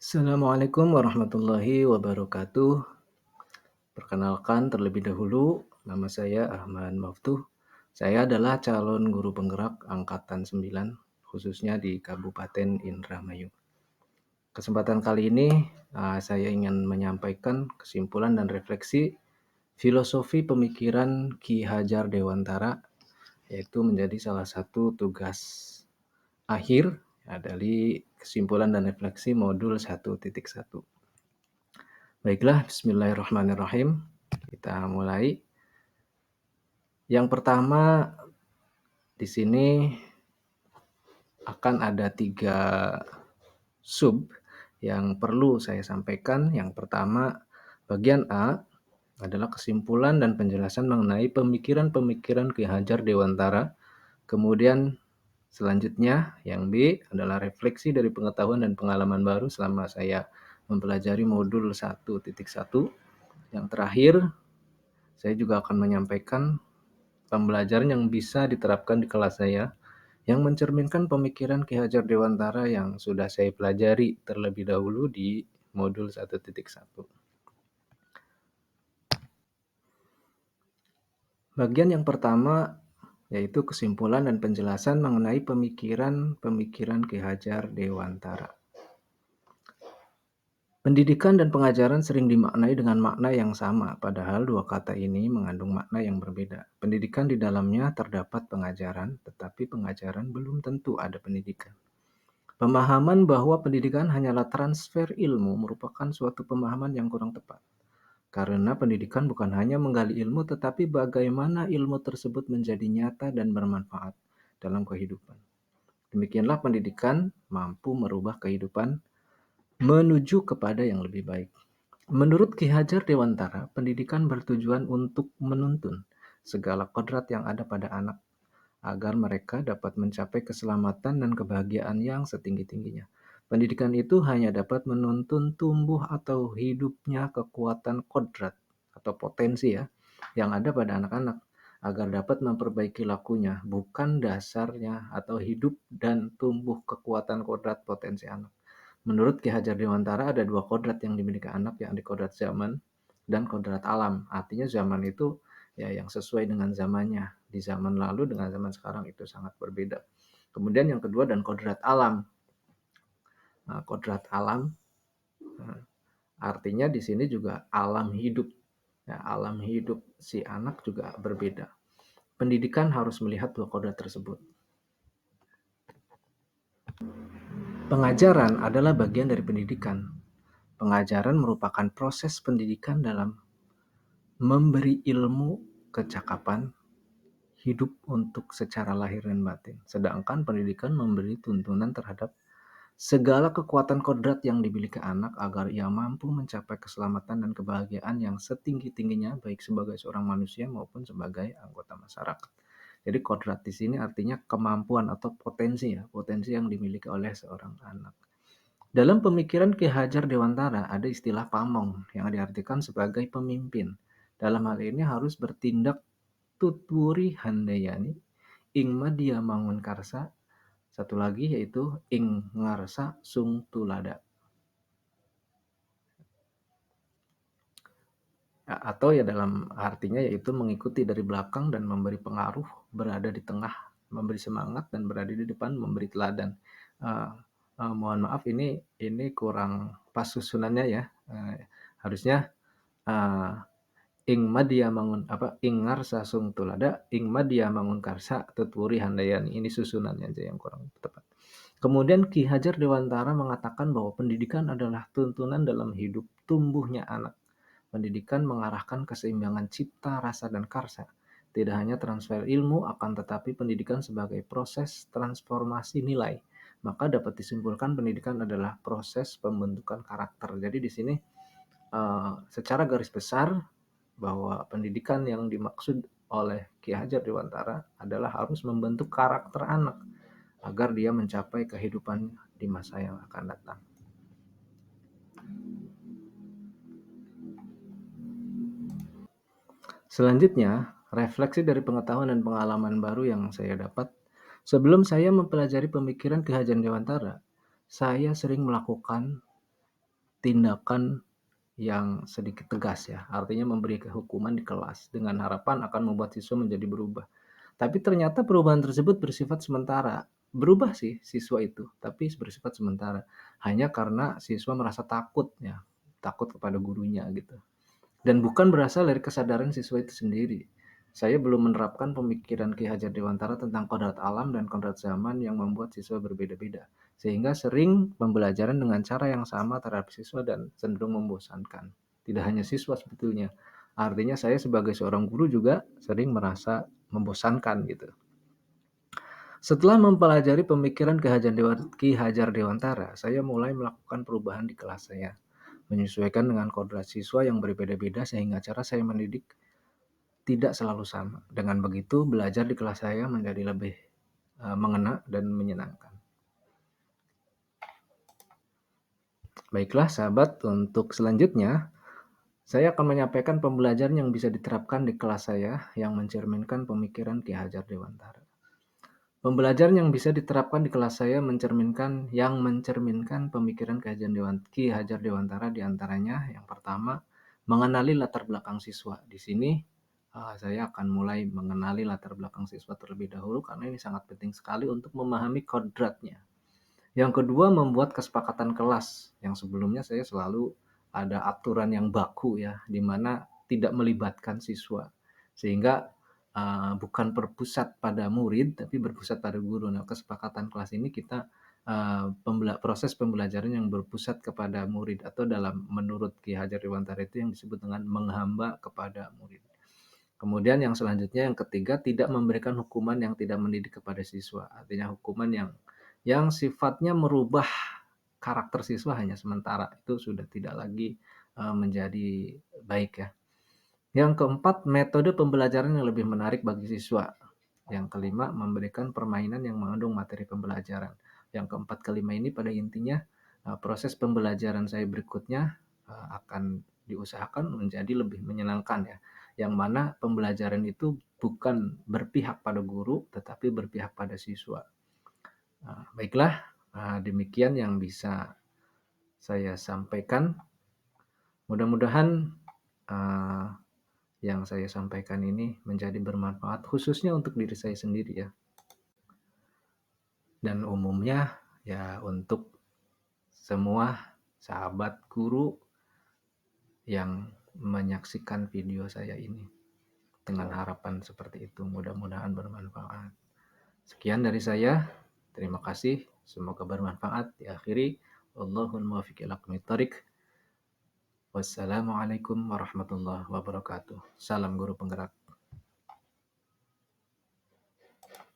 Assalamualaikum warahmatullahi wabarakatuh. Perkenalkan terlebih dahulu, nama saya Ahmad Maftuh. Saya adalah calon guru penggerak angkatan 9, khususnya di Kabupaten Indramayu. Kesempatan kali ini, saya ingin menyampaikan kesimpulan dan refleksi filosofi pemikiran Ki Hajar Dewantara, yaitu menjadi salah satu tugas akhir dari kesimpulan dan refleksi modul 1.1. Baiklah, bismillahirrahmanirrahim. Kita mulai. Yang pertama, di sini akan ada 3 sub yang perlu saya sampaikan. Yang pertama, bagian A adalah kesimpulan dan penjelasan mengenai pemikiran-pemikiran Ki Hajar Dewantara. Kemudian selanjutnya, yang B adalah refleksi dari pengetahuan dan pengalaman baru selama saya mempelajari modul 1.1. Yang terakhir, saya juga akan menyampaikan pembelajaran yang bisa diterapkan di kelas saya, yang mencerminkan pemikiran Ki Hajar Dewantara yang sudah saya pelajari terlebih dahulu di modul 1.1. Bagian yang pertama yaitu kesimpulan dan penjelasan mengenai pemikiran-pemikiran Ki Hajar Dewantara. Pendidikan dan pengajaran sering dimaknai dengan makna yang sama, padahal dua kata ini mengandung makna yang berbeda. Pendidikan di dalamnya terdapat pengajaran, tetapi pengajaran belum tentu ada pendidikan. Pemahaman bahwa pendidikan hanyalah transfer ilmu merupakan suatu pemahaman yang kurang tepat. Karena pendidikan bukan hanya menggali ilmu, tetapi bagaimana ilmu tersebut menjadi nyata dan bermanfaat dalam kehidupan. Demikianlah pendidikan mampu merubah kehidupan menuju kepada yang lebih baik. Menurut Ki Hajar Dewantara, pendidikan bertujuan untuk menuntun segala kodrat yang ada pada anak agar mereka dapat mencapai keselamatan dan kebahagiaan yang setinggi-tingginya. Pendidikan itu hanya dapat menuntun tumbuh atau hidupnya kekuatan kodrat atau potensi yang ada pada anak-anak agar dapat memperbaiki lakunya, bukan dasarnya atau hidup dan tumbuh kekuatan kodrat potensi anak. Menurut Ki Hajar Dewantara ada 2 kodrat yang dimiliki anak, yakni kodrat zaman dan kodrat alam. Artinya zaman itu yang sesuai dengan zamannya. Di zaman lalu dengan zaman sekarang itu sangat berbeda. Kemudian yang kedua dan kodrat alam. Nah, kodrat alam artinya di sini juga alam hidup. Ya, alam hidup si anak juga berbeda. Pendidikan harus melihat 2 kodrat tersebut. Pengajaran adalah bagian dari pendidikan. Pengajaran merupakan proses pendidikan dalam memberi ilmu kecakapan hidup untuk secara lahir dan batin. Sedangkan pendidikan memberi tuntunan terhadap segala kekuatan kodrat yang dimiliki anak agar ia mampu mencapai keselamatan dan kebahagiaan yang setinggi-tingginya baik sebagai seorang manusia maupun sebagai anggota masyarakat. Jadi kodrat di sini artinya kemampuan atau potensi potensi yang dimiliki oleh seorang anak. Dalam pemikiran Ki Hajar Dewantara ada istilah pamong yang diartikan sebagai pemimpin. Dalam hal ini harus bertindak tuturi handayani, ing madya mangun karsa. Satu lagi yaitu ing ngarsa sung tulada. Atau dalam artinya yaitu mengikuti dari belakang dan memberi pengaruh, berada di tengah, memberi semangat dan berada di depan memberi teladan. Mohon maaf ini kurang pas susunannya ya. Harusnya ing madya mangun ing ngarsa sung tulada, ing madya mangun karsa tuturi handayani. Ini susunannya aja yang kurang tepat. Kemudian Ki Hajar Dewantara mengatakan bahwa pendidikan adalah tuntunan dalam hidup tumbuhnya anak. Pendidikan mengarahkan keseimbangan cipta, rasa, dan karsa. Tidak hanya transfer ilmu, akan tetapi pendidikan sebagai proses transformasi nilai. Maka dapat disimpulkan pendidikan adalah proses pembentukan karakter. Jadi di sini secara garis besar bahwa pendidikan yang dimaksud oleh Ki Hajar Dewantara adalah harus membentuk karakter anak agar dia mencapai kehidupan di masa yang akan datang. Selanjutnya, refleksi dari pengetahuan dan pengalaman baru yang saya dapat. Sebelum saya mempelajari pemikiran Ki Hajar Dewantara, saya sering melakukan tindakan yang sedikit tegas ya, artinya memberi hukuman di kelas dengan harapan akan membuat siswa menjadi berubah. Tapi ternyata perubahan tersebut bersifat sementara. Berubah sih siswa itu, tapi bersifat sementara. Hanya karena siswa merasa takut ya, takut kepada gurunya gitu. Dan bukan berasal dari kesadaran siswa itu sendiri. Saya belum menerapkan pemikiran Ki Hajar Dewantara tentang kodrat alam dan kodrat zaman yang membuat siswa berbeda-beda. Sehingga sering pembelajaran dengan cara yang sama terhadap siswa dan cenderung membosankan. Tidak hanya siswa sebetulnya. Artinya saya sebagai seorang guru juga sering merasa membosankan gitu. Setelah mempelajari pemikiran Ki Hajar Dewantara, saya mulai melakukan perubahan di kelas saya, menyesuaikan dengan kodrat siswa yang berbeda-beda sehingga cara saya mendidik tidak selalu sama. Dengan begitu, belajar di kelas saya menjadi lebih mengena dan menyenangkan. Baiklah sahabat, untuk selanjutnya saya akan menyampaikan pembelajaran yang bisa diterapkan di kelas saya yang mencerminkan pemikiran Ki Hajar Dewantara. Pembelajaran yang bisa diterapkan di kelas saya mencerminkan pemikiran Ki Hajar Dewantara di antaranya yang pertama, mengenali latar belakang siswa. Di sini saya akan mulai mengenali latar belakang siswa terlebih dahulu karena ini sangat penting sekali untuk memahami kodratnya. Yang kedua, membuat kesepakatan kelas. Yang sebelumnya saya selalu ada aturan yang baku ya, di mana tidak melibatkan siswa. Sehingga bukan berpusat pada murid, tapi berpusat pada guru. Nah, kesepakatan kelas ini kita proses pembelajaran yang berpusat kepada murid atau dalam menurut Ki Hajar Dewantara itu yang disebut dengan menghamba kepada murid. Kemudian yang selanjutnya yang ketiga, tidak memberikan hukuman yang tidak mendidik kepada siswa. Artinya hukuman yang sifatnya merubah karakter siswa hanya sementara. Itu sudah tidak lagi menjadi baik ya. Yang keempat, metode pembelajaran yang lebih menarik bagi siswa. Yang kelima, memberikan permainan yang mengandung materi pembelajaran. Yang keempat kelima ini pada intinya proses pembelajaran saya berikutnya akan diusahakan menjadi lebih menyenangkan ya. Yang mana pembelajaran itu bukan berpihak pada guru tetapi berpihak pada siswa. Baiklah, demikian yang bisa saya sampaikan. Mudah-mudahan yang saya sampaikan ini menjadi bermanfaat khususnya untuk diri saya sendiri ya. Dan umumnya ya untuk semua sahabat guru yang menyaksikan video saya ini. Dengan harapan seperti itu, mudah-mudahan bermanfaat. Sekian dari saya. Terima kasih. Semoga bermanfaat. Diakhiri. Wallahul muwaffiq ila aqwamit thoriq. Wassalamualaikum warahmatullahi wabarakatuh. Salam guru penggerak.